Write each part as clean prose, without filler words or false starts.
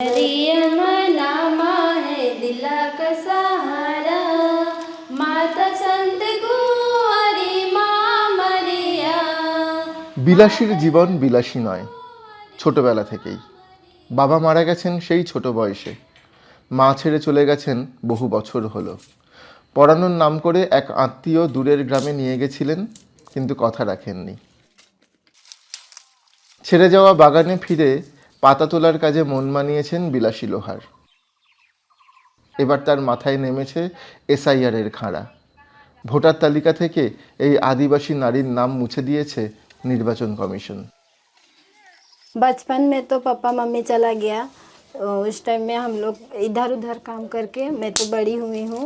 मरियम नामा है दिला का सहारा, माता संत कुंवारी माँ मरिया। বিলাসীর জীবন বিলাসী নয়, ছোটবেলা থেকেই। বাবা মারা গেছেন সেই ছোট বয়সে, মা ছেড়ে চলে গেছেন বহু বছর হলো। পড়ানোর নাম করে এক আত্মীয় দূরের গ্রামে নিয়ে গেছিলেন, কিন্তু কথা রাখেননি। ছেড়ে যাওয়া বাগানে ফিরে পাতা তোলার কাজে মন মানিয়েছেন বিলাসী লোহার। এবার তার মাথায় নেমেছে এসআইআর-এর খাঁড়া। ভোটার তালিকা থেকে এই আদিবাসী নারীর নাম মুছে দিয়েছে নির্বাচন কমিশন। बचपन में तो पापा मम्मी चला गया, उस टाइम में हम लोग इधर उधर काम करके मैं तो बड़ी हुई हूँ।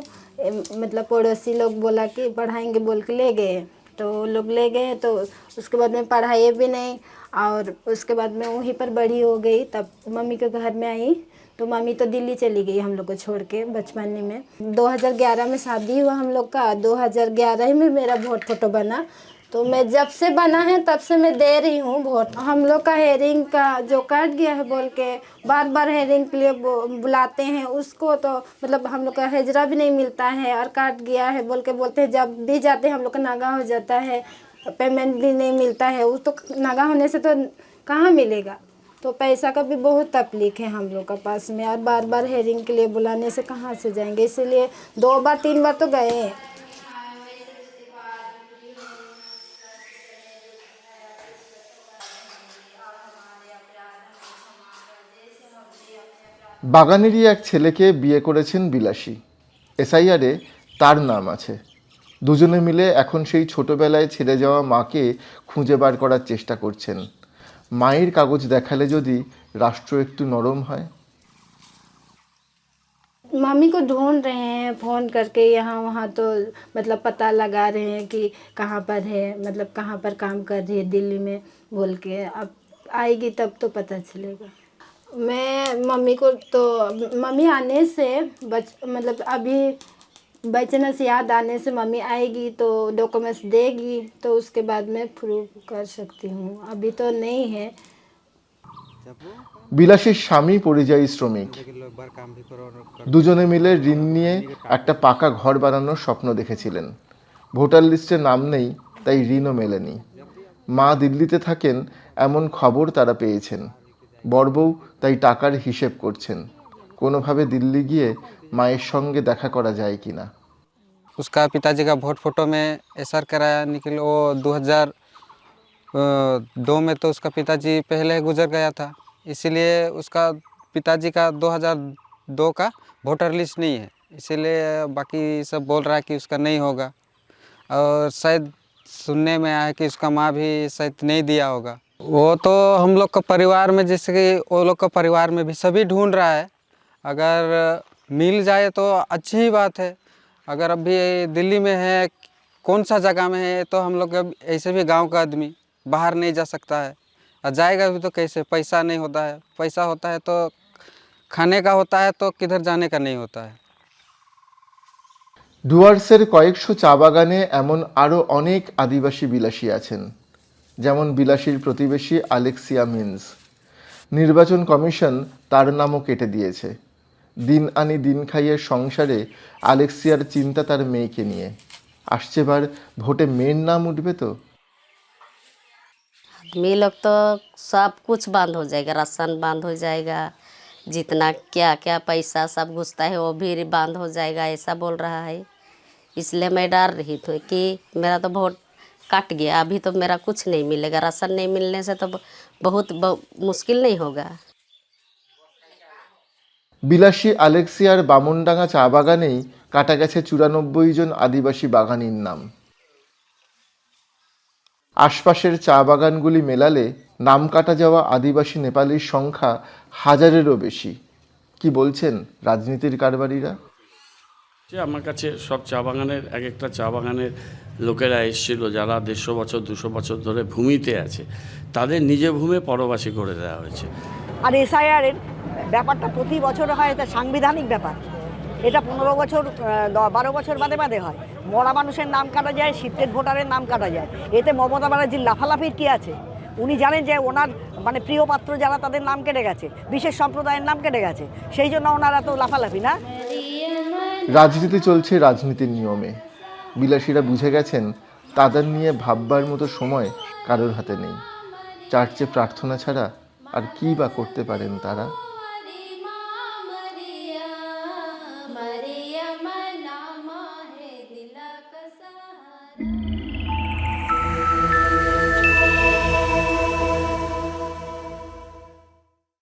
मतलब पड़ोसी लोग बोला कि पढ़ाएंगे बोल के ले गए, तो लोग ले गए तो उसके बाद में पढ़ाए भी नहीं। और उसके बाद में वहीं पर बड़ी हो गई, तब मम्मी के घर में आई तो मम्मी तो दिल्ली चली गई हम लोग को छोड़ के बचपन में। 2011 में शादी हुआ हम लोग का, 2011 ही में मेरा वोट फोटो बना। तो मैं जब से बना है तब से मैं दे रही हूँ वोट। हम लोग का हेयरिंग का जो कट गया है बोल के बार बार हेयरिंग के लिए बुलाते हैं उसको, तो मतलब हम लोग का हेजरा भी नहीं मिलता है और काट गया है बोल के बोलते हैं। जब भी जाते हैं हम लोग का नागा हो जाता है, पेमेंट भी नहीं मिलता है। उस तो नागा होने से तो कहाँ मिलेगा, तो पैसा का भी बहुत तकलीफ है हम लोग का पास में, और बार बार हेयरिंग के लिए बुलाने से कहाँ से जाएंगे। इसीलिए 2 बार 3 बार तो गए हैं। বাগানেরই এক ছেলেকে বিয়ে করেছেন বিলাসী। এসআইআরে তার নাম আছে। দুজনে মিলে এখন সেই ছোটবেলায় ছেড়ে যাওয়া মাকে খুঁজে বার করার চেষ্টা করছেন। মায়ের কাগজ দেখালে যদি রাষ্ট্র একটু নরম হয়। मम्मी को ढूंढ रहे हैं फ़ोन करके यहाँ वहाँ, तो मतलब पता लगा रहे हैं कि कहाँ पर है, मतलब कहाँ पर काम कर रही है दिल्ली में बोल के। अब आएगी तब तो पता चलेगा। मैं मम्मी को तो मम्मी आने से मतलब अभी बाई चांस याद आने से मम्मी आएगी तो डॉक्यूमेंट्स देगी, तो उसके बाद मैं प्रूव कर सकती हूँ। अभी तो नहीं है। বিলাসীর স্বামী পরিযায়ী শ্রমিক। দুজনে মিলে ঋণ নিয়ে একটা পাকা ঘর বানানোর স্বপ্ন দেখেছিলেন। ভোটার লিস্টে নাম নেই, তাই ঋণও মেলেনি। মা দিল্লিতে থাকেন এমন খবর তারা পেয়েছেন। বড়বউ তাই টাকার হিসেব করছেন, কোনোভাবে দিল্লি গিয়ে মায়ের সঙ্গে দেখা করা যায় কিনা। उसका पिताजी का वोट फोटो में एसआर कराया निकल, वो 2002 में तो उसका पिताजी पहले गुजर गया था, इसीलिए उसका पिताजी का 2002 का वोटर लिस्ट नहीं है। इसीलिए बाकी सब बोल रहा है कि उसका नहीं होगा, और शायद सुनने में आया है कि उसका माँ भी शायद नहीं दिया होगा। वो तो हम लोग का परिवार में, जैसे कि वो लोग का परिवार में भी सभी ढूंढ रहा है। अगर मिल जाए तो अच्छी ही बात है। अगर अभी दिल्ली में है, कौन सा जगह में है, तो हम लोग ऐसे भी गांव का आदमी बाहर नहीं जा सकता है, और जाएगा भी तो कैसे, पैसा नहीं होता है। पैसा होता है तो खाने का होता है, तो किधर जाने का नहीं होता है। ডুয়ার্সের কয়েকশো চা বাগানে এমন আরও অনেক আদিবাসী বিলাসী আছেন, যেমন বিলাসীর প্রতিবেশী আলেক্সিয়া মিন্স। নির্বাচন কমিশন তার নামও কেটে দিয়েছে। দিন আনি দিন খাইয়ের সংসারে আলেক্সিয়ার চিন্তা তার মেয়েকে নিয়ে। আসছেবার ভোটে মেয়ের নাম উঠবে তো। आदमी लोग तो सब कुछ बंद हो जाएगा, राशन बंद हो जाएगा, जितना क्या क्या पैसा सब घुसता है वो भी बंद हो जाएगा, ऐसा बोल रहा है। इसलिए मैं डर रही थी कि मेरा तो वोट कट गया, अभी तो मेरा कुछ नहीं मिलेगा। राशन नहीं मिलने से तो बहुत मुश्किल नहीं होगा। বিলাসী আলেক্সিয়ার বামনডাঙ্গা চা বাগানেই কাটা গেছে 94 জন আদিবাসী বাগানির নাম। আশপাশের চা বাগানগুলি মেলালে নাম কাটা যাওয়া আদিবাসী নেপালির সংখ্যা হাজারেরও বেশি। কি বলছেন রাজনীতির কারবারিরা? আমার কাছে সব চা বাগানের এক একটা চা বাগানের লোকেরা এসেছিল, যারা 150 বছর 200 বছর ধরে ভূমিতে আছে, তাদের নিজে ভূমে পরবাসী করে দেওয়া হয়েছে। আর এসআইআরের ব্যাপারটা প্রতি বছর হয়, এটা সাংবিধানিক ব্যাপার। এটা 15 বছর 12 বছর বাদে বাদে হয়। মরা মানুষের নাম কাটা যায়, সিটেড ভোটারের নাম কাটা যায়। এতে মমতা ব্যানার্জির লাফালাফির কী আছে? উনি জানেন যে ওনার মানে প্রিয় পাত্র যারা তাদের নাম কেটে গেছে, বিশেষ সম্প্রদায়ের নাম কেটে গেছে, সেই জন্য ওনারা তো লাফালাফি না। রাজনীতি চলছে রাজনীতির নিয়মে। বিলাসীরা বুঝে গেছেন তাদের নিয়ে ভাববার মতো সময় কারোর হাতে নেই। চার্চে প্রার্থনা ছাড়া আর কী বা করতে পারেন তারা।